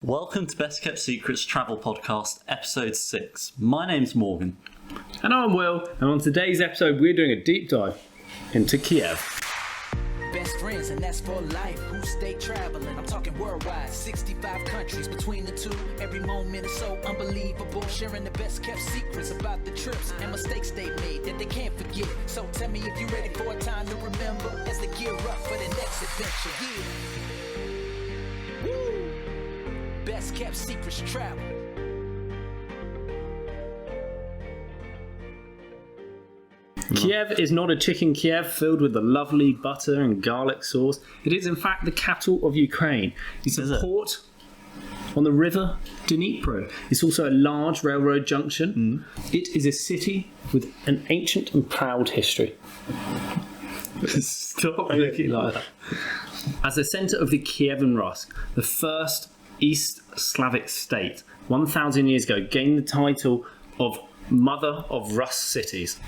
Welcome to Best Kept Secrets Travel Podcast, Episode 6. My name's Morgan. And I'm Will, and on today's episode we're doing a deep dive into Kyiv. Best friends, and that's for life. Who stay traveling? I'm talking worldwide. 65 countries between the two. Every moment is so unbelievable. Sharing the best kept secrets about the trips and mistakes they made that they can't forget. So tell me if you're ready for a time to remember as they gear up for the next adventure. Yeah. Woo! Best kept secrets travel. Kyiv is not a chicken Kiev filled with the lovely butter and garlic sauce. It is in fact the capital of Ukraine. It's a port on the river Dnipro. It's also a large railroad junction. It is a city with an ancient and proud history. Stop looking like that. As the centre of the Kievan Rus, the first East Slavic state, 1,000 years ago, gained the title of Mother of Rus Cities.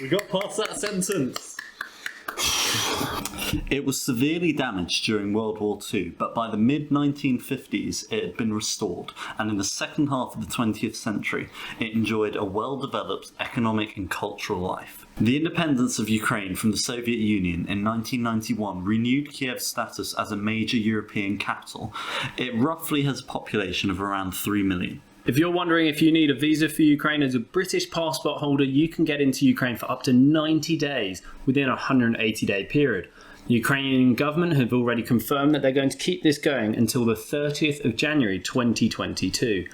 We got past that sentence. It was severely damaged during World War II, but by the mid-1950s it had been restored, and in the second half of the 20th century it enjoyed a well-developed economic and cultural life. The independence of Ukraine from the Soviet Union in 1991 renewed Kyiv's status as a major European capital. It roughly has a population of around 3 million. If you're wondering if you need a visa for Ukraine as a British passport holder, you can get into Ukraine for up to 90 days within a 180-day period. The Ukrainian government have already confirmed that they're going to keep this going until the 30th of January 2022.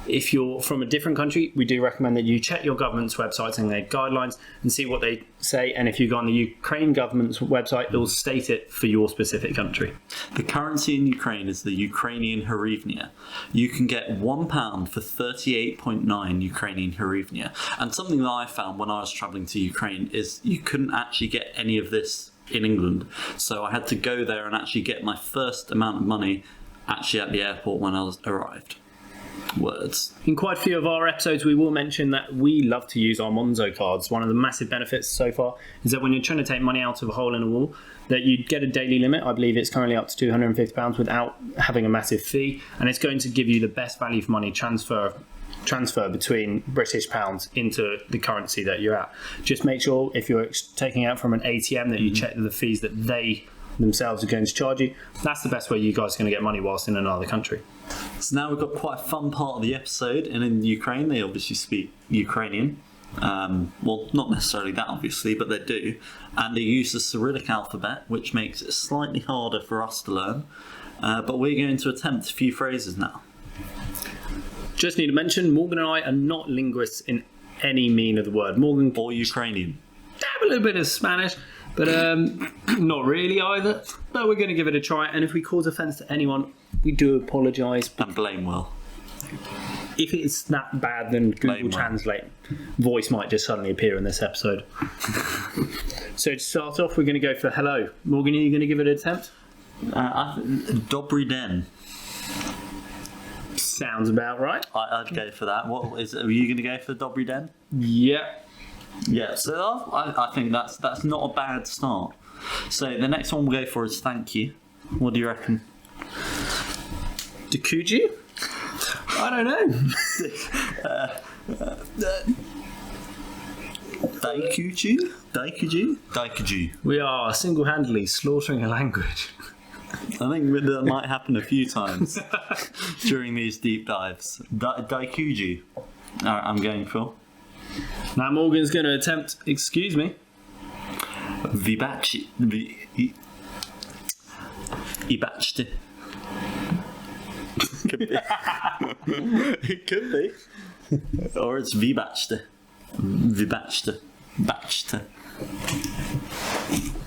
If you're from a different country, we do recommend that you check your government's websites and their guidelines and see what they say. And if you go on the Ukraine government's website, it will state it for your specific country. The currency in Ukraine is the Ukrainian hryvnia. You can get £1 for 38.9 Ukrainian hryvnia. And something that I found when I was travelling to Ukraine is you couldn't actually get any of this in England, so I had to go there and actually get my first amount of money actually at the airport when I arrived. Words. In quite a few of our episodes we will mention that we love to use our Monzo cards. One of the massive benefits so far is that when you're trying to take money out of a hole in a wall, that you get a daily limit. I believe it's currently up to £250 without having a massive fee, and it's going to give you the best value for money transfer between British pounds into the currency that you're at. Just make sure if you're taking out from an ATM that you check the fees that they themselves are going to charge you. That's the best way you guys are going to get money whilst in another country. So now we've got quite a fun part of the episode, and in Ukraine they obviously speak Ukrainian. Well, not necessarily that obviously, but they do. And they use the Cyrillic alphabet, which makes it slightly harder for us to learn. But we're going to attempt a few phrases now. Just need to mention, Morgan and I are not linguists in any mean of the word. Morgan or Ukrainian. Have a little bit of Spanish, but not really either. But we're going to give it a try, and if we cause offence to anyone, we do apologise. And blame Will. If it's that bad, then Google Translate voice might just suddenly appear in this episode. So to start off, we're going to go for hello. Morgan, are you going to give it an attempt? Dobry den. Sounds about right. I'd go for that. Are you going to go for Dobry den? Yeah. Yeah, so I think that's not a bad start. So the next one we'll go for is thank you. What do you reckon? Dakuji? I don't know. Daikuji. We are single-handedly slaughtering a language. I think that might happen a few times during these deep dives. Daikuji. Alright, I'm going for. Now Morgan's going to attempt, excuse me. Vybaczcie. Could be. It could be. Or it's vybaczcie. Baczcie.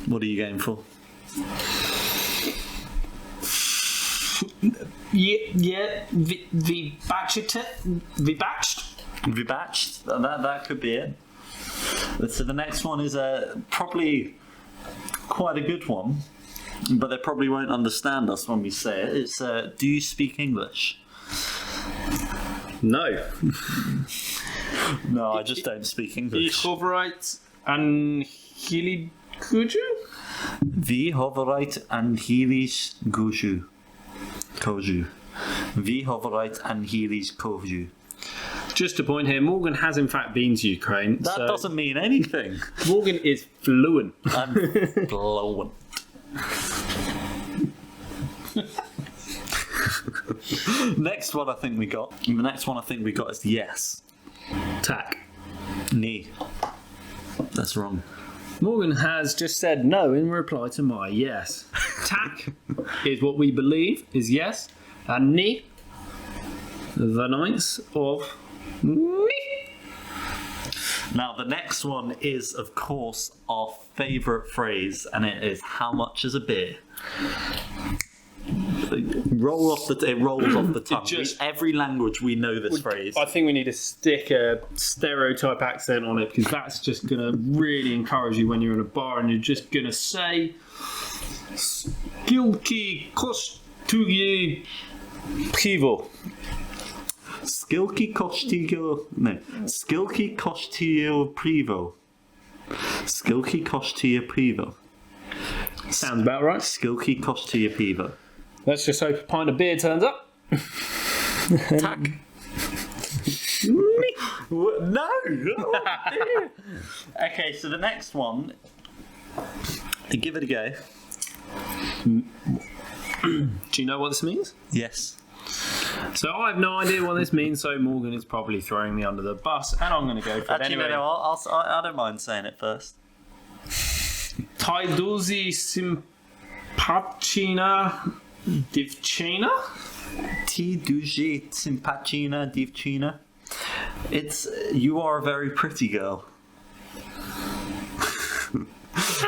What are you going for? Yeah, vybaczcie. Vybaczcie. That could be it. So the next one is probably quite a good one, but they probably won't understand us when we say it. It's do you speak English? No. No, I just don't speak English. Ich hovorite Anhili Kuju? Vi hovorite anhilis koju. Koju. Vi hovorite anhilis koju. Just a point here, Morgan has in fact been to Ukraine. That doesn't mean anything. Morgan is fluent. I'm fluent. Next one I think we got. The next one I think we got is yes. Tack. Nee. That's wrong. Morgan has just said no in reply to my yes. Tack is what we believe is yes. And nee, the ninth of nee. Now the next one is of course our favourite phrase, and it is how much is a beer? It rolls off the tongue. Every language we know this phrase. I think we need to stick a stereotype accent on it, because that's just going to really encourage you when you're in a bar and you're just going to say Skilki kosztuje piwo. Skilki kosztuje piwo. Skilki kosztuje piwo. Sounds about right. Skilki kosztuje piwo. Let's just hope a pint of beer turns up. Tack. No! Oh, okay, so the next one, give it a go. Do you know what this means? Yes. So I have no idea what this means, so Morgan is probably throwing me under the bus, and I'm going to go for it anyway. No, I don't mind saying it first. Tajduzi simpacina divchina? Ti duży sympacina divchina. It's you are a very pretty girl.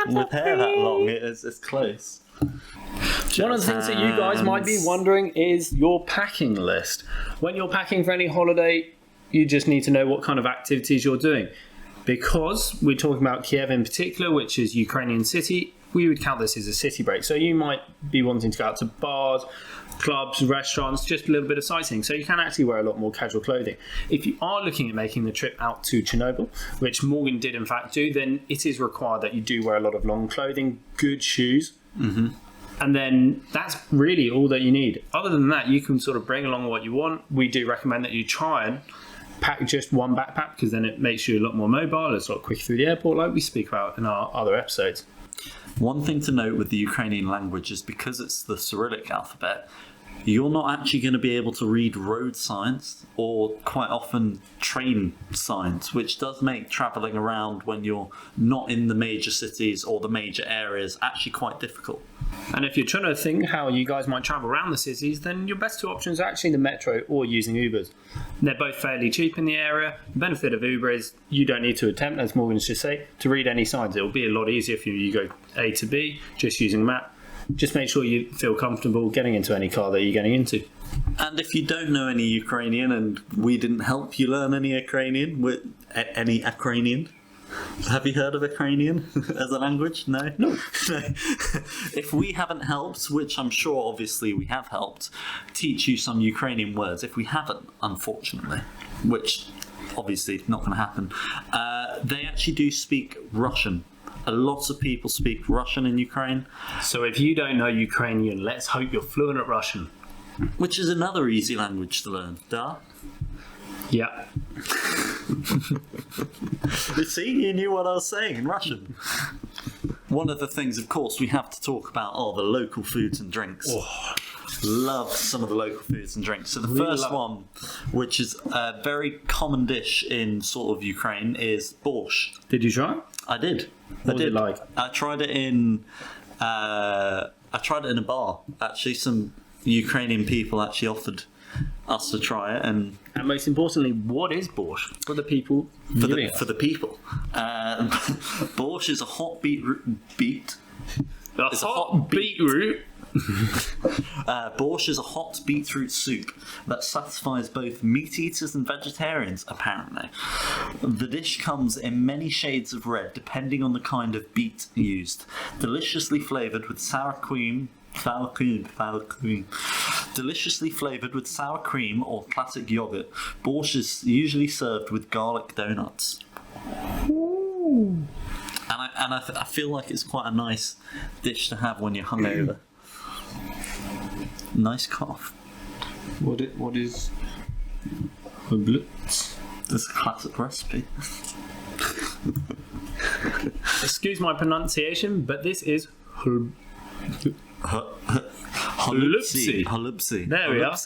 With hair that long, it's close. One of the things that you guys might be wondering is your packing list. When you're packing for any holiday, you just need to know what kind of activities you're doing. Because we're talking about Kyiv in particular, which is Ukrainian city, we would count this as a city break. So you might be wanting to go out to bars, clubs, restaurants, just a little bit of sightseeing. So you can actually wear a lot more casual clothing. If you are looking at making the trip out to Chernobyl, which Morgan did in fact do, then it is required that you do wear a lot of long clothing, good shoes. Mm-hmm. And then that's really all that you need. Other than that, you can sort of bring along what you want. We do recommend that you try and pack just one backpack, because then it makes you a lot more mobile. It's a lot quicker through the airport, like we speak about in our other episodes. One thing to note with the Ukrainian language is because it's the Cyrillic alphabet, you're not actually going to be able to read road signs or quite often train signs, which does make travelling around when you're not in the major cities or the major areas actually quite difficult. And if you're trying to think how you guys might travel around the cities, then your best two options are actually the metro or using Ubers. They're both fairly cheap in the area. The benefit of Uber is you don't need to attempt, as Morgan's just say, to read any signs. It'll be a lot easier if you go A to B, just using a map. Just make sure you feel comfortable getting into any car that you're getting into. And if you don't know any Ukrainian, and we didn't help you learn any Ukrainian, have you heard of Ukrainian as a language? No? No. If we haven't helped, which I'm sure obviously we have helped, teach you some Ukrainian words. If we haven't, unfortunately, which obviously not going to happen, they actually do speak Russian. A lot of people speak Russian in Ukraine. So if you don't know Ukrainian, let's hope you're fluent at Russian. Which is another easy language to learn. Da? Yeah. See, you knew what I was saying in Russian. One of the things, of course, we have to talk about are the local foods and drinks. Oh. Love some of the local foods and drinks. So the first one, which is a very common dish in sort of Ukraine, is borscht. Did you try it? I did. What was it like? I tried it in a bar. Actually, some Ukrainian people actually offered us to try it, and most importantly, what is borscht for the people? For the people, borscht is a hot beetroot. Borscht is a hot beetroot soup that satisfies both meat eaters and vegetarians, apparently. The dish comes in many shades of red depending on the kind of beet used. Deliciously flavoured with sour cream. Deliciously flavoured with sour cream or classic yogurt. Borscht is usually served with garlic donuts. Ooh. And I feel like it's quite a nice dish to have when you're hungover. Nice cough. What is This is a classic recipe. Excuse my pronunciation, but this is Holubtsi. There we are.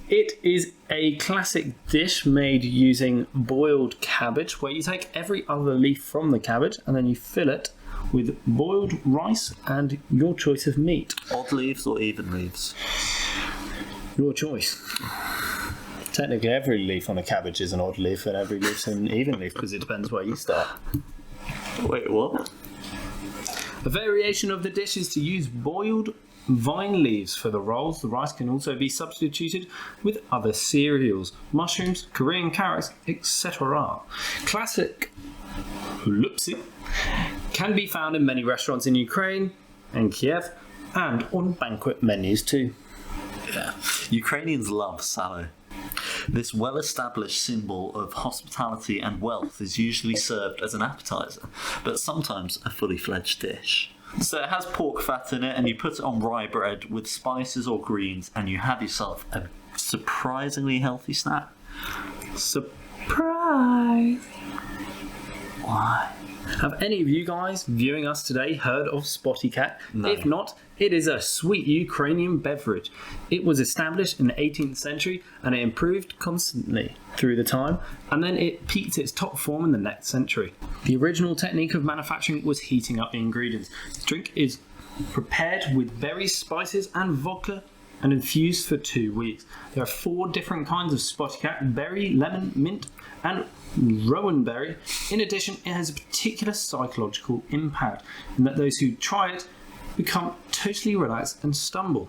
It is a classic dish made using boiled cabbage, where you take every other leaf from the cabbage and then you fill it with boiled rice and your choice of meat. Odd leaves or even leaves? Your choice. Technically, every leaf on a cabbage is an odd leaf, and every leaf's an even leaf because it depends where you start. Wait, what? A variation of the dish is to use boiled vine leaves for the rolls. The rice can also be substituted with other cereals, mushrooms, Korean carrots, etc. Classic Holubtsi can be found in many restaurants in Ukraine and Kyiv, and on banquet menus too. Yeah. Ukrainians love salo. This well-established symbol of hospitality and wealth is usually served as an appetizer, but sometimes a fully fledged dish. So it has pork fat in it, and you put it on rye bread with spices or greens, and you have yourself a surprisingly healthy snack. Surprise! Why? Have any of you guys viewing us today heard of Spotty Cat? No. If not, it is a sweet Ukrainian beverage. It was established in the 18th century and it improved constantly through the time, and then it peaked its top form in the next century. The original technique of manufacturing was heating up the ingredients. The drink is prepared with berries, spices and vodka and infused for 2 weeks. There are 4 different kinds of Spotty Cat: berry, lemon, mint and rowan berry. In addition, it has a particular psychological impact in that those who try it become totally relaxed and stumble.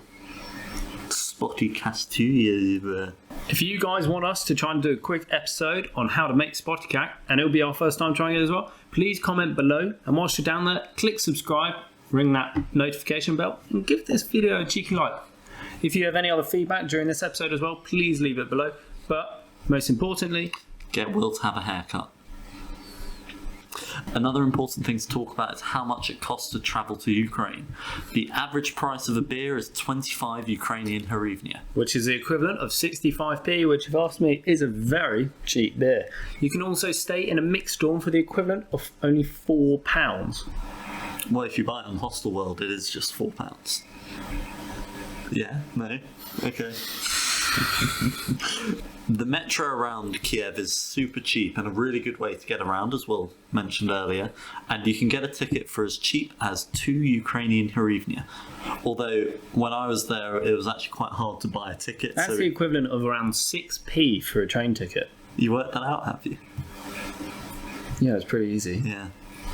Spotty Cat too. If you guys want us to try and do a quick episode on how to make Spotty Cat, and it'll be our first time trying it as well, please comment below, and whilst you're down there, click subscribe, ring that notification bell and give this video a cheeky like. If you have any other feedback during this episode as well, please leave it below, but most importantly, get Will to have a haircut. Another important thing to talk about is how much it costs to travel to Ukraine. The average price of a beer is 25 Ukrainian hryvnia, which is the equivalent of 65p, which, if you ask me, is a very cheap beer. You can also stay in a mixed dorm for the equivalent of only £4. Well, if you buy it on Hostel World, it is just £4. Yeah? No? Okay. The metro around Kyiv is super cheap and a really good way to get around, as Will mentioned earlier, and you can get a ticket for as cheap as 2 Ukrainian hryvnia. Although, when I was there, it was actually quite hard to buy a ticket. That's the equivalent of around 6p for a train ticket. You worked that out, have you? Yeah, it's pretty easy. Yeah.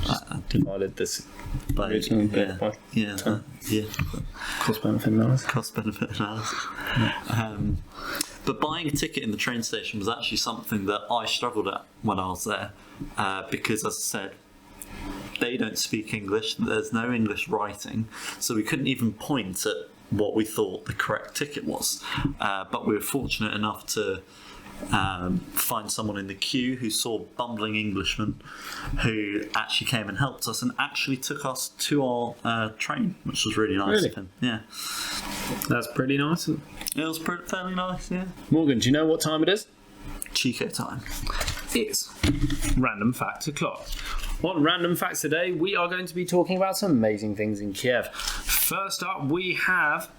I divided this by original bit by cost-benefit analysis. Cost-benefit analysis. But buying a ticket in the train station was actually something that I struggled at when I was there, because, as I said, they don't speak English, there's no English writing, so we couldn't even point at what we thought the correct ticket was. But we were fortunate enough to find someone in the queue who saw bumbling Englishmen who actually came and helped us and actually took us to our train, which was really nice of him. Yeah. That's pretty nice. It was fairly nice, yeah. Morgan, do you know what time it is? Chico time. It's Random Facts O'Clock. On Random Facts today, we are going to be talking about some amazing things in Kyiv. First up, we have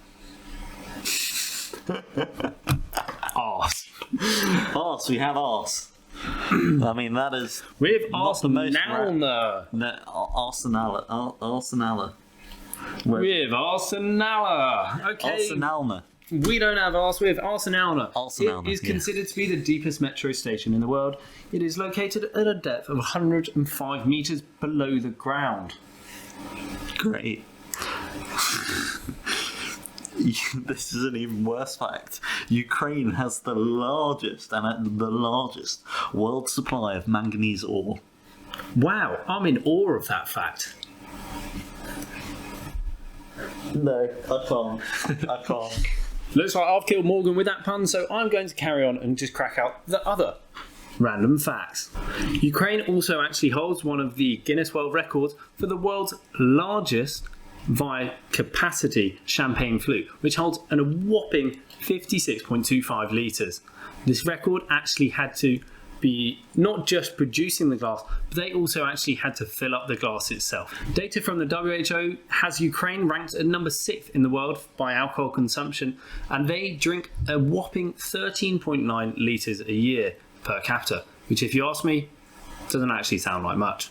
arse. Arse, we have arse. I mean, that is... We have Arsenala. We have Arsenala. Okay. Arsenalna. We don't have arse, we have Arsenalna. Arsenalna, It is considered to be the deepest metro station in the world. It is located at a depth of 105 metres below the ground. Great. This is an even worse fact. Ukraine has the largest world supply of manganese ore. Wow, I'm in awe of that fact. No, I can't. Looks like I've killed Morgan with that pun, so I'm going to carry on and just crack out the other Random facts. Ukraine also actually holds one of the Guinness World Records for the world's largest via capacity champagne flute, which holds a whopping 56.25 litres. This record actually had to be not just producing the glass, but they also actually had to fill up the glass itself. Data from the WHO has Ukraine ranked at number 6 in the world by alcohol consumption, and they drink a whopping 13.9 litres a year per capita, which, if you ask me, doesn't actually sound like much.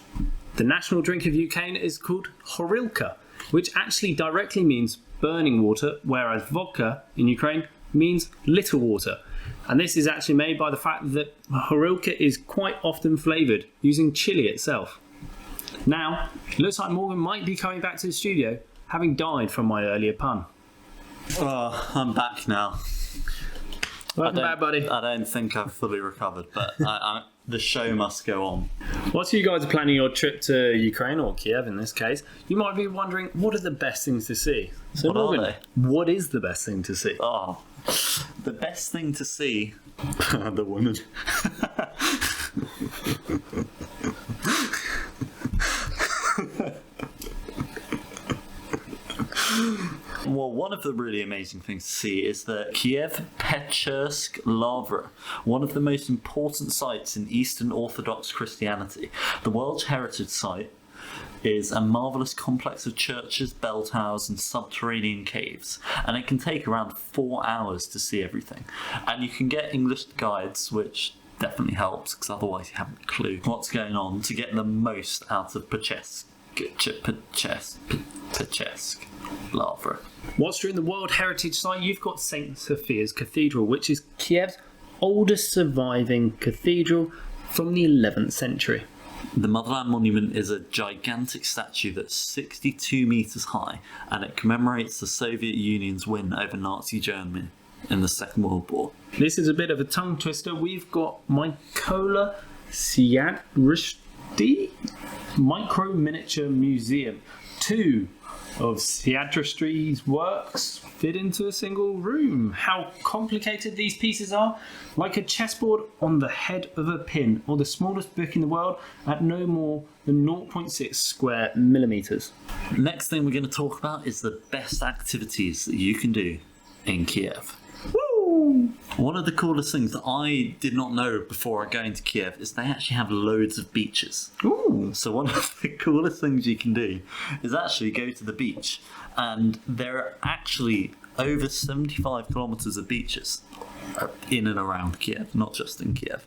The national drink of Ukraine is called horilka, which actually directly means burning water, whereas vodka in Ukraine means little water. And this is actually made by the fact that horilka is quite often flavoured using chili itself. Now, it looks like Morgan might be coming back to the studio, having died from my earlier pun. Oh, I'm back now. Welcome back, buddy. I don't think I've fully recovered, but the show must go on. Whilst you guys are planning your trip to Ukraine, or Kyiv in this case, you might be wondering, what are the best things to see? So What are Morgan, they? what is the best thing to see? Oh, the best thing to see. The woman. Well, one of the really amazing things to see is the Kyiv-Pechersk Lavra, one of the most important sites in Eastern Orthodox Christianity. The World Heritage Site is a marvellous complex of churches, bell towers and subterranean caves, and it can take around 4 hours to see everything. And you can get English guides, which definitely helps, because otherwise you haven't a clue what's going on, to get the most out of Pechersk Lavra. Whilst you're in the World Heritage Site, you've got St. Sophia's Cathedral, which is Kyiv's oldest surviving cathedral from the 11th century. The Motherland Monument is a gigantic statue that's 62 metres high, and it commemorates the Soviet Union's win over Nazi Germany in the Second World War. This is a bit of a tongue twister. We've got Mykola Siadrishti Micro Miniature Museum. 2 of Siadrishti's works fit into a single room. How complicated these pieces are? Like a chessboard on the head of a pin, or the smallest book in the world at no more than 0.6 square millimetres. Next thing we're going to talk about is the best activities that you can do in Kyiv. Woo! One of the coolest things that I did not know before going to Kyiv is they actually have loads of beaches. Ooh. So one of the coolest things you can do is actually go to the beach, and there are actually over 75 kilometres of beaches in and around Kyiv, not just in Kyiv.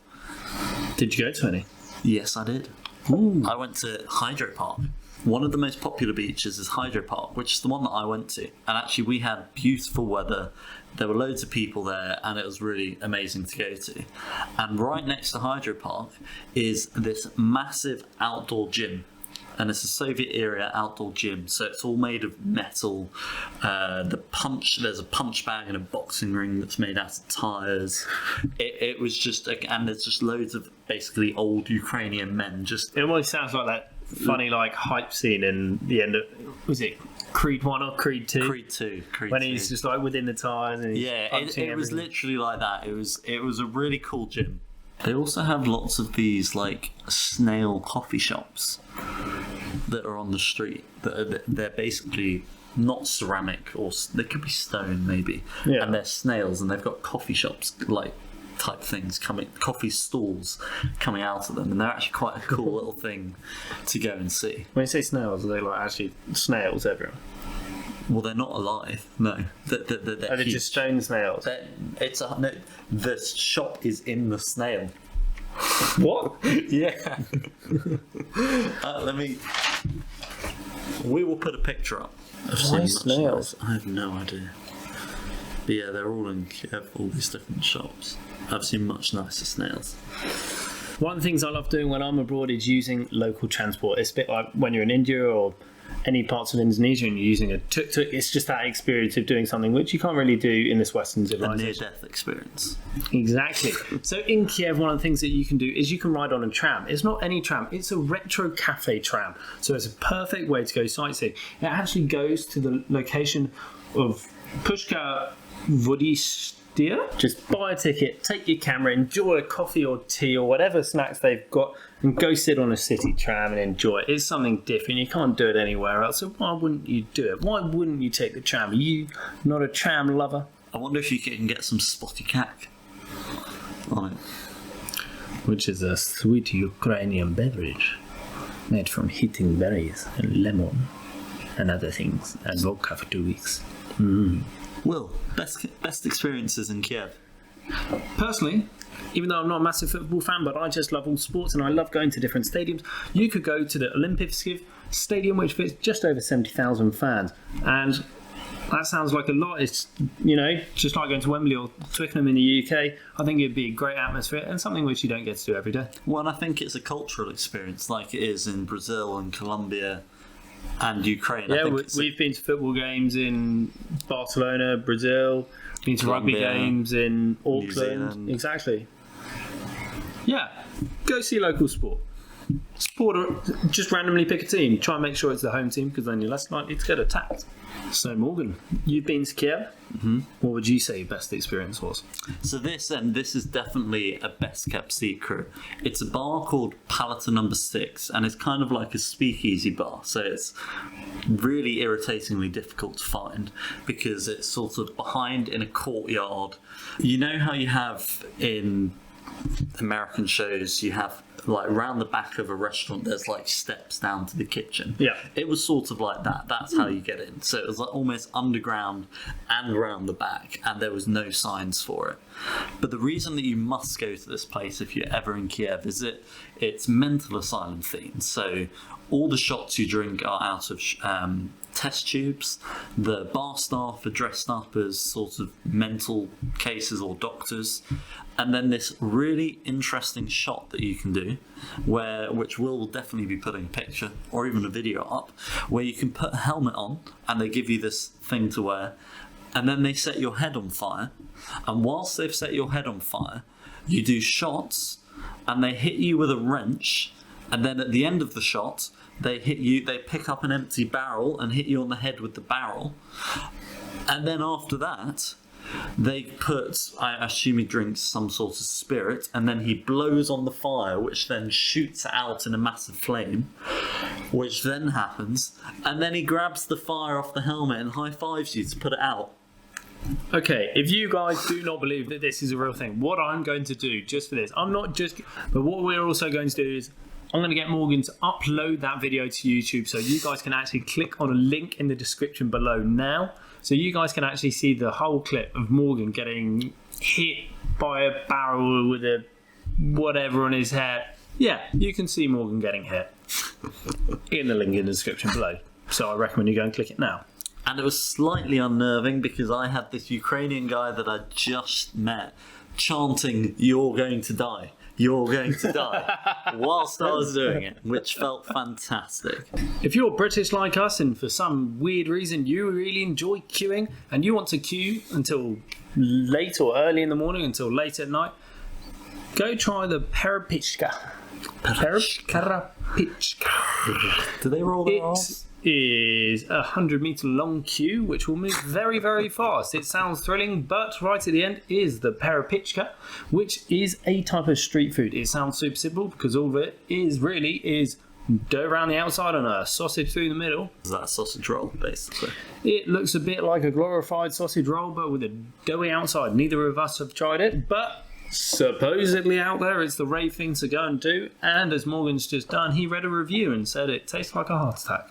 Did you go to any? Yes, I did. Ooh. I went to Hydro Park. One of the most popular beaches is Hydro Park, which is the one that I went to. And actually we had beautiful weather. There were loads of people there, and it was really amazing to go to. And right next to Hydro Park is this massive outdoor gym. And it's a Soviet-era outdoor gym, so it's all made of metal. There's a punch bag and a boxing ring that's made out of tyres. It was just, and there's just loads of basically old Ukrainian men just... It almost sounds like that funny hype scene in the end of, was it Creed 1 or Creed 2? Creed 2. When he's just within the tyres and he's punching it was everything. literally like that. It was a really cool gym. They also have lots of these snail coffee shops that are on the street. They're basically not ceramic, or they could be stone maybe. Yeah. And they're snails, and they've got coffee shops type things coffee stalls coming out of them, and they're actually quite a cool little thing to go and see. When you say snails, are they actually snails everywhere? Well, they're not alive. No, Are they just stone snails? The shop is in the snail. What? Yeah. We will put a picture up. Why snails? I have no idea. But yeah, they're all in Kyiv, all these different shops. I've seen much nicer snails. One of the things I love doing when I'm abroad is using local transport. It's a bit like when you're in India or any parts of Indonesia and you're using a tuk-tuk. It's just that experience of doing something which you can't really do in this Western A civilization. near-death experience. Exactly. So in Kyiv, one of the things that you can do is you can ride on a tram. It's not any tram, it's a retro cafe tram. So it's a perfect way to go sightseeing. It actually goes to the location of Pushka Vodist idea. Just buy a ticket, take your camera, enjoy a coffee or tea or whatever snacks they've got, and go sit on a city tram and enjoy it. It's something different. You can't do it anywhere else, so why wouldn't you do it? Why wouldn't you take the tram? Are you not a tram lover? I wonder if you can get some spotty cack on it. Which is a sweet Ukrainian beverage made from heating berries and lemon and other things, and vodka for 2 weeks. Will, best experiences in Kyiv? Personally, even though I'm not a massive football fan, but I just love all sports and I love going to different stadiums, you could go to the Olympic Stadium, which fits just over 70,000 fans. And that sounds like a lot. It's, just like going to Wembley or Twickenham in the UK. I think it'd be a great atmosphere and something which you don't get to do every day. Well, and I think it's a cultural experience like it is in Brazil and Colombia and Ukraine. Yeah, we've been to football games in Barcelona, Brazil, been to rugby games in Auckland. Exactly. Yeah, go see local sport. Just randomly pick a team. Try and make sure it's the home team, because then you're less likely to get attacked. So Morgan, you've been to Kyiv. What would you say your best experience was? So this is definitely a best kept secret. It's a bar called Palata Number 6, and it's kind of like a speakeasy bar. So it's really irritatingly difficult to find because it's sort of behind in a courtyard. You know how you have in American shows, you have like around the back of a restaurant there's like steps down to the kitchen. Yeah, it was sort of like that. That's how you get in. So it was like almost underground and around the back, and there was no signs for it. But the reason that you must go to this place if you're ever in Kyiv is it's mental asylum themed. So all the shots you drink are out of test tubes. The bar staff are dressed up as sort of mental cases or doctors. And then this really interesting shot that you can do, which will definitely be putting a picture or even a video up, where you can put a helmet on and they give you this thing to wear, and then they set your head on fire. And whilst they've set your head on fire, you do shots and they hit you with a wrench, and then at the end of the shot, they pick up an empty barrel and hit you on the head with the barrel. And then after that, they put, I assume he drinks some sort of spirit, and then he blows on the fire, which then shoots out in a massive flame, which then happens, and then he grabs the fire off the helmet and high-fives you to put it out. Okay, if you guys do not believe that this is a real thing, what I'm going to do just for this, but what we're also going to do is I'm going to get Morgan to upload that video to YouTube, so you guys can actually click on a link in the description below now, so you guys can actually see the whole clip of Morgan getting hit by a barrel with a whatever on his head. Yeah, you can see Morgan getting hit in the link in the description below. So I recommend you go and click it now. And it was slightly unnerving because I had this Ukrainian guy that I just met chanting, "You're going to die. You're going to die," whilst I was doing it, which felt fantastic. If you're British like us and for some weird reason you really enjoy queuing and you want to queue until late or early in the morning until late at night, go try the Perepitchka. Do they roll their R's? Is a 100-meter long queue which will move very, very fast. It sounds thrilling, but right at the end is the Perepitchka, which is a type of street food. It sounds super simple because all of it is dough around the outside and a sausage through the middle. Is that a sausage roll, basically? It looks a bit like a glorified sausage roll, but with a doughy outside. Neither of us have tried it, but supposedly out there it's the rave thing to go and do. And as Morgan's just done, he read a review and said it tastes like a heart attack.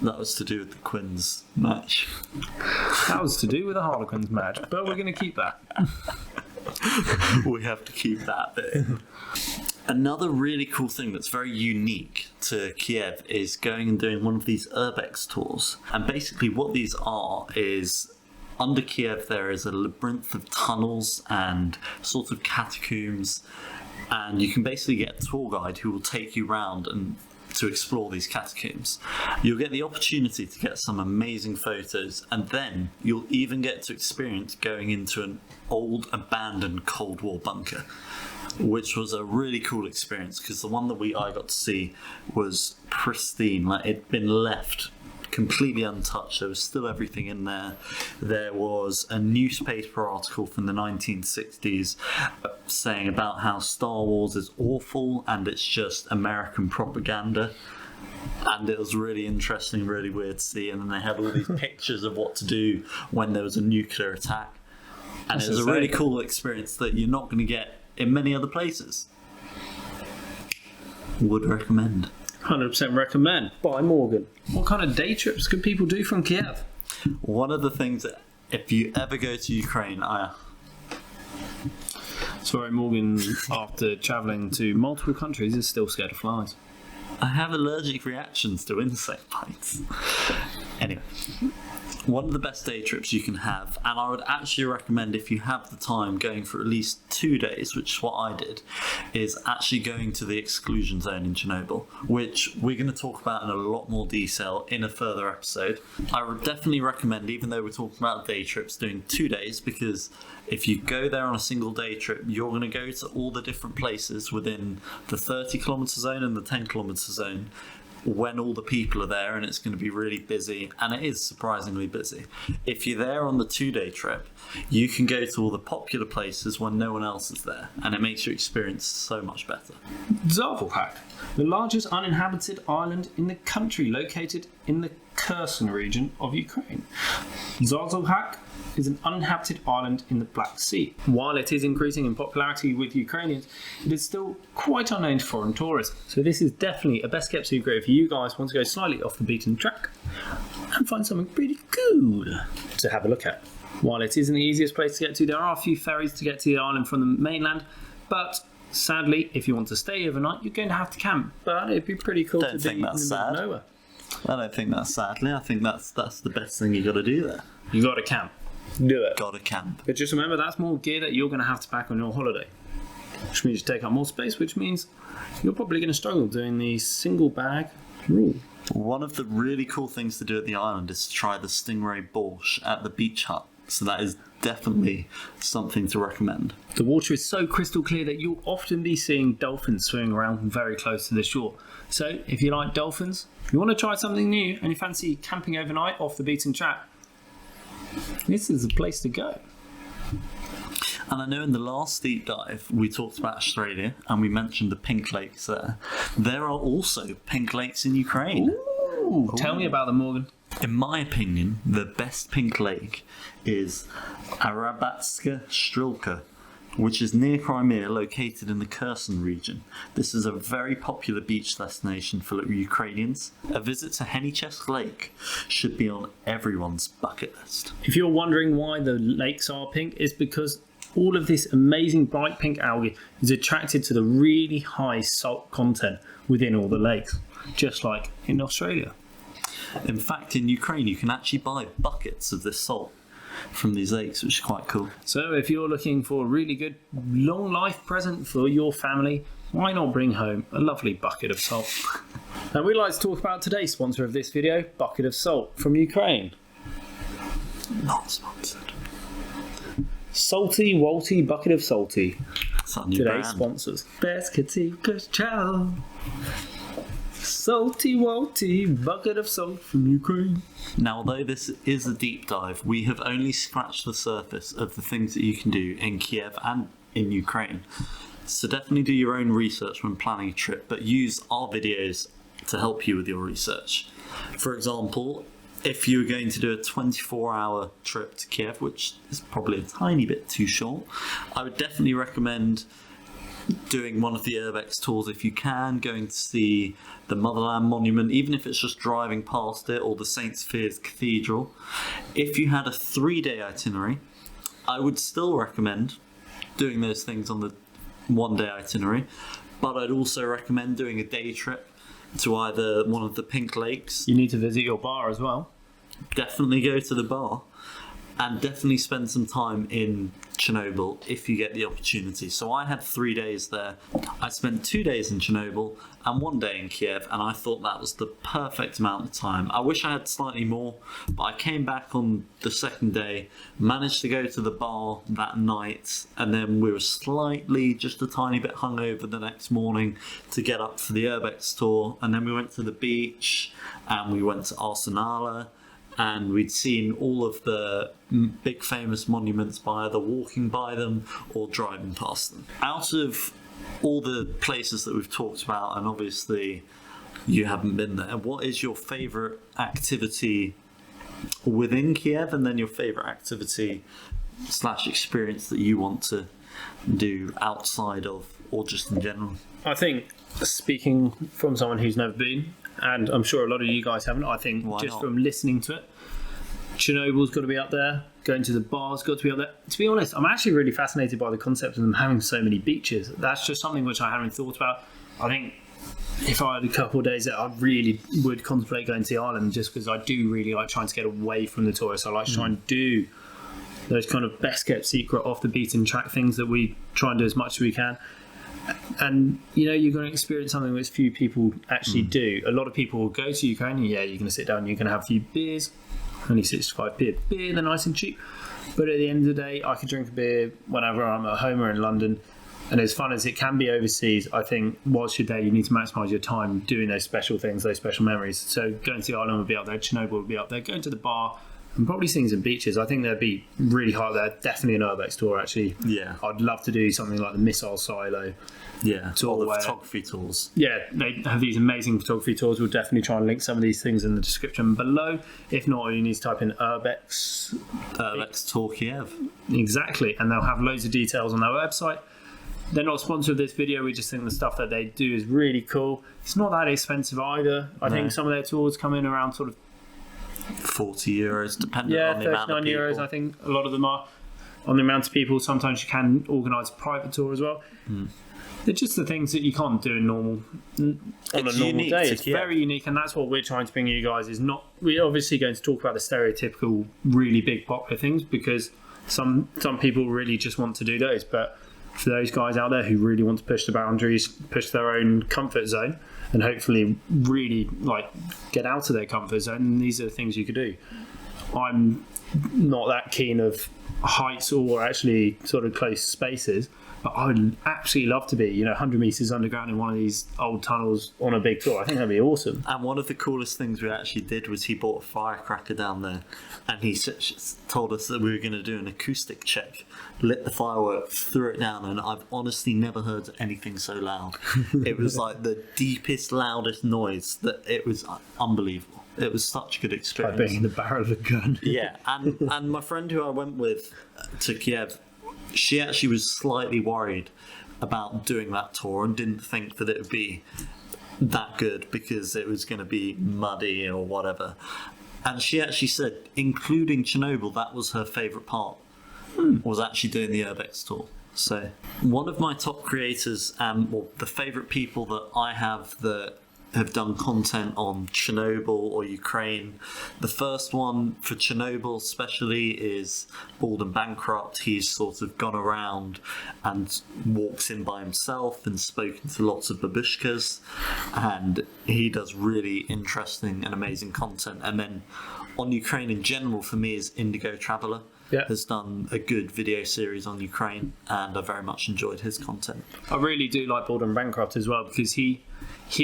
That was to do with the Quins match. That was to do with the Harlequins match, but we're going to keep that. We have to keep that bit. Another really cool thing that's very unique to Kyiv is going and doing one of these urbex tours. And basically what these are is, under Kyiv there is a labyrinth of tunnels and sort of catacombs, and you can basically get a tour guide who will take you round and to explore these catacombs. You'll get the opportunity to get some amazing photos, and then you'll even get to experience going into an old abandoned Cold War bunker, which was a really cool experience because the one that I got to see was pristine. Like, it'd been left completely untouched. There was still everything in there. There was a newspaper article from the 1960s saying about how Star Wars is awful and it's just American propaganda. And it was really interesting, really weird to see. And then they had all these pictures of what to do when there was a nuclear attack. And it was a really cool experience that you're not going to get in many other places. Would recommend. 100% recommend. By Morgan. What kind of day trips could people do from Kyiv? One of the things that if you ever go to Ukraine, Sorry, Morgan, after travelling to multiple countries, is still scared of flies. I have allergic reactions to insect bites. Anyway, one of the best day trips you can have, and I would actually recommend if you have the time going for at least 2 days, which is what I did, is actually going to the exclusion zone in Chernobyl, which we're going to talk about in a lot more detail in a further episode. I would definitely recommend, even though we're talking about day trips, doing 2 days, because if you go there on a single day trip, you're going to go to all the different places within the 30 kilometre zone and the 10 kilometre zone when all the people are there, and it's going to be really busy, and it is surprisingly busy. If you're there on the 2-day trip, you can go to all the popular places when no one else is there, and it makes your experience so much better. Zavalhak, the largest uninhabited island in the country, located in the Kherson region of Ukraine. Zavalhak is an uninhabited island in the Black Sea. While it is increasing in popularity with Ukrainians, it is still quite unknown to foreign tourists. So this is definitely a best kept secret if you guys want to go slightly off the beaten track and find something pretty cool to have a look at. While it isn't the easiest place to get to, there are a few ferries to get to the island from the mainland, but sadly, if you want to stay overnight, you're going to have to camp. But it'd be pretty cool to be in the middle of nowhere. I don't think that's sadly. I think that's the best thing you got to do there. You got to camp. Do it. Got to camp. But just remember, that's more gear that you're going to have to pack on your holiday, which means you take up more space, which means you're probably going to struggle doing the single bag rule. One of the really cool things to do at the island is to try the stingray borscht at the beach hut. So that is definitely something to recommend. The water is so crystal clear that you'll often be seeing dolphins swimming around very close to the shore. So if you like dolphins, if you want to try something new and you fancy camping overnight off the beaten track, this is the place to go. And I know in the last deep dive we talked about Australia and we mentioned the pink lakes there. There are also pink lakes in Ukraine. Ooh. Tell me about them, Morgan. In my opinion, the best pink lake is Arabatska Strilka, which is near Crimea, located in the Kherson region. This is a very popular beach destination for Ukrainians. A visit to Henichesk Lake should be on everyone's bucket list. If you're wondering why the lakes are pink, it's because all of this amazing bright pink algae is attracted to the really high salt content within all the lakes, just like in Australia. In fact, in Ukraine, you can actually buy buckets of this salt from these lakes, which is quite cool. So if you're looking for a really good long life present for your family, why not bring home a lovely bucket of salt? And we'd like to talk about today's sponsor of this video, Bucket of Salt from Ukraine. Not sponsored. Salty Walty Bucket of Salty. That's our new Today's brand. sponsors. BKStravel. Salty Walty Bucket of Salt from Ukraine. Now, although this is a deep dive, we have only scratched the surface of the things that you can do in Kyiv and in Ukraine. So definitely do your own research when planning a trip, but use our videos to help you with your research. For example, if you were going to do a 24-hour trip to Kyiv, which is probably a tiny bit too short, I would definitely recommend doing one of the urbex tours if you can, going to see the Motherland Monument, even if it's just driving past it, or the St. Sophia's Cathedral. If you had a 3-day itinerary, I would still recommend doing those things on the 1-day itinerary, but I'd also recommend doing a day trip to either one of the pink lakes. You need to visit your bar as well. Definitely go to the bar, and definitely spend some time in Chernobyl if you get the opportunity. So I had 3 days there. I spent 2 days in Chernobyl and 1 day in Kyiv, and I thought that was the perfect amount of time. I wish I had slightly more, but I came back on the second day, managed to go to the bar that night, and then we were slightly, just a tiny bit hungover the next morning to get up for the Urbex tour, and then we went to the beach and we went to Arsenal. And we'd seen all of the big famous monuments by either walking by them or driving past them. Out of all the places that we've talked about, and obviously you haven't been there, what is your favourite activity within Kyiv, and then your favourite activity / experience that you want to do outside of, or just in general? I think, speaking from someone who's never been, and I'm sure a lot of you guys haven't, I think from listening to it, Chernobyl's got to be up there, going to the bar's got to be up there. To be honest, I'm actually really fascinated by the concept of them having so many beaches. That's just something which I haven't thought about. I think if I had a couple of days there, I really would contemplate going to the island, just because I do really like trying to get away from the tourists. I like to try and do those kind of best kept secret, off the beaten track things that we try and do as much as we can. And you're going to experience something which few people actually do. A lot of people will go to Ukraine, and you're going to sit down, you're going to have a few beers, only 65p a beer, they're nice and cheap. But at the end of the day, I could drink a beer whenever I'm at home or in London. And as fun as it can be overseas, I think whilst you're there, you need to maximise your time doing those special things, those special memories. So going to the island would be up there, Chernobyl would be up there, going to the bar, and probably seeing some beaches. I think they'd be really hard there. Definitely an Urbex tour, actually. Yeah. I'd love to do something like the missile silo. Yeah, tour, all the photography tours. Yeah, they have these amazing photography tours. We'll definitely try and link some of these things in the description below. If not, you need to type in Urbex Tour Kyiv. Exactly, and they'll have loads of details on their website. They're not sponsored this video, we just think the stuff that they do is really cool. It's not that expensive either. I think some of their tours come in around sort of €40, depending on the amount of people. €39, I think a lot of them are, on the amount of people. Sometimes you can organise a private tour as well. They're just the things that you can't do on a normal day. It's very unique, and that's what we're trying to bring you guys. We're obviously going to talk about the stereotypical, really big popular things, because some people really just want to do those. But for those guys out there who really want to push the boundaries, push their own comfort zone, and hopefully really get out of their comfort zone, and these are the things you could do. I'm not that keen of heights or actually sort of close spaces, but I would absolutely love to be 100 metres underground in one of these old tunnels on a big tour. I think that'd be awesome. And one of the coolest things we actually did was he bought a firecracker down there, and he told us that we were going to do an acoustic check, lit the firework, threw it down, and I've honestly never heard anything so loud. It was like the deepest, loudest noise. That it was unbelievable. It was such a good experience. Like being in the barrel of a gun. Yeah, and my friend who I went with to Kyiv, she actually was slightly worried about doing that tour and didn't think that it would be that good because it was going to be muddy or whatever. And she actually said, including Chernobyl, that was her favourite part, was actually doing the Urbex tour. So one of my top creators, the favourite people that I have that have done content on Chernobyl or Ukraine. The first one for Chernobyl especially is Bald and Bankrupt. He's sort of gone around and walks in by himself and spoken to lots of babushkas, and he does really interesting and amazing content. And then on Ukraine in general, for me, is Indigo Traveller. Yeah. Has done a good video series on Ukraine, and I very much enjoyed his content. I really do like Bald and Bankrupt as well, because he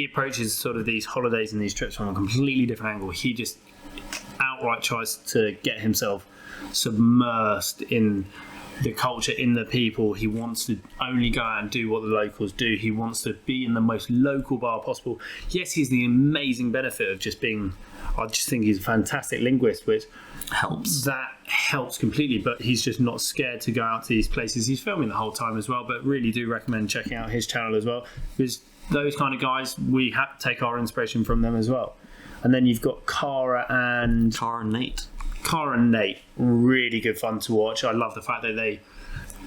approaches sort of these holidays and these trips from a completely different angle. He just outright tries to get himself submersed in the culture, in the people. He wants to only go out and do what the locals do. He wants to be in the most local bar possible. Yes, he's the amazing benefit of just being, I just think he's a fantastic linguist, which helps completely, but he's just not scared to go out to these places. He's filming the whole time as well, but really do recommend checking out his channel as well, because those kind of guys, we have to take our inspiration from them as well. And then you've got Cara and Nate. Really good fun to watch. I love the fact that they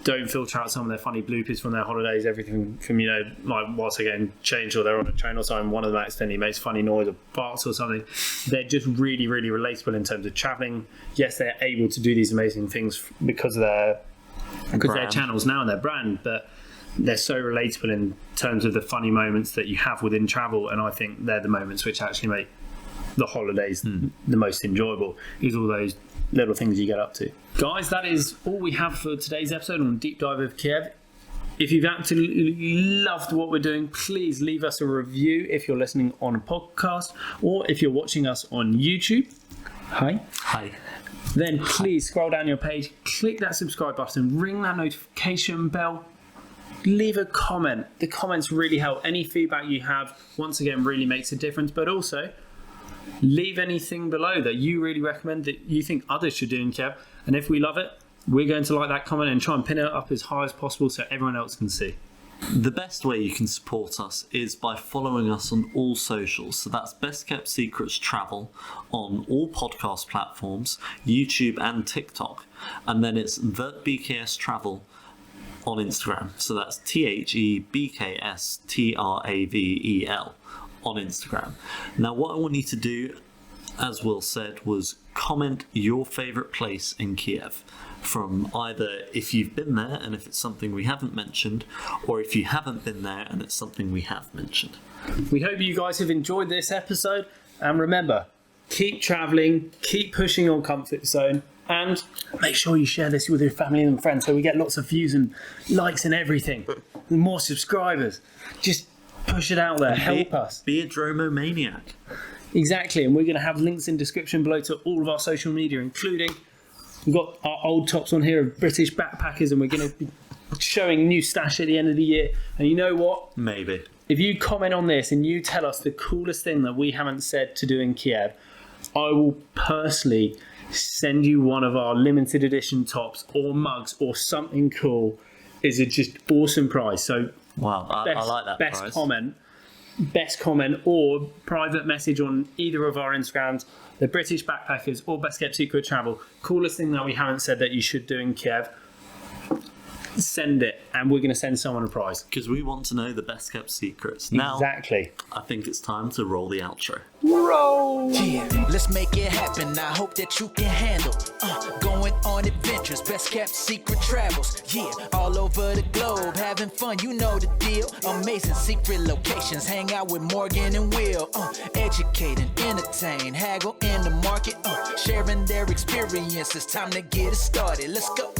don't filter out some of their funny bloopers from their holidays. Everything from, like whilst they're getting changed or they're on a train or something, one of them accidentally makes funny noise or barks or something. They're just really, really relatable in terms of travelling. Yes, they're able to do these amazing things because of their because they're Brand. channels now and their brand, but they're so relatable in terms of the funny moments that you have within travel, and I think they're the moments which actually make the holidays the most enjoyable, is all those little things you get up to. Guys, that is all we have for today's episode on Deep Dive of Kyiv. If you've absolutely loved what we're doing, please leave us a review if you're listening on a podcast, or if you're watching us on YouTube. Hi. Then please scroll down your page, click that subscribe button, ring that notification bell, leave a comment. The comments really help. Any feedback you have, once again, really makes a difference. But also, leave anything below that you really recommend that you think others should do in Kyiv. And if we love it, we're going to like that comment and try and pin it up as high as possible so everyone else can see. The best way you can support us is by following us on all socials. So that's Best Kept Secrets Travel on all podcast platforms, YouTube and TikTok. And then it's the BKStravel on Instagram. So that's THEBKSTRAVEL on Instagram. Now, what I want you to do, as Will said, was comment your favourite place in Kyiv, from either if you've been there and if it's something we haven't mentioned, or if you haven't been there and it's something we have mentioned. We hope you guys have enjoyed this episode, and remember, keep travelling, keep pushing your comfort zone, and make sure you share this with your family and friends so we get lots of views and likes and everything, and more subscribers. Just push it out there, help us. Be a dromomaniac. Exactly, and we're going to have links in description below to all of our social media, including we've got our old tops on here of British backpackers, and we're going to be showing new stash at the end of the year. And you know what? Maybe. If you comment on this and you tell us the coolest thing that we haven't said to do in Kyiv, I will personally send you one of our limited edition tops or mugs or something cool. Is a just awesome prize. So Wow, I like that best prize. best comment or private message on either of our Instagrams, the British Backpackers or Best Kept Secret Travel. Coolest thing that we haven't said that you should do in Kyiv, send it, and we're going to send someone a prize. Because we want to know the best kept secrets. Now, Exactly. I think it's time to roll the outro. Roll! Yeah, let's make it happen. I hope that you can handle going on adventures, best kept secret travels. Yeah, all over the globe, having fun, you know the deal. Amazing secret locations, hang out with Morgan and Will. Educate and entertain, haggle in the market, sharing their experiences. Time to get it started. Let's go.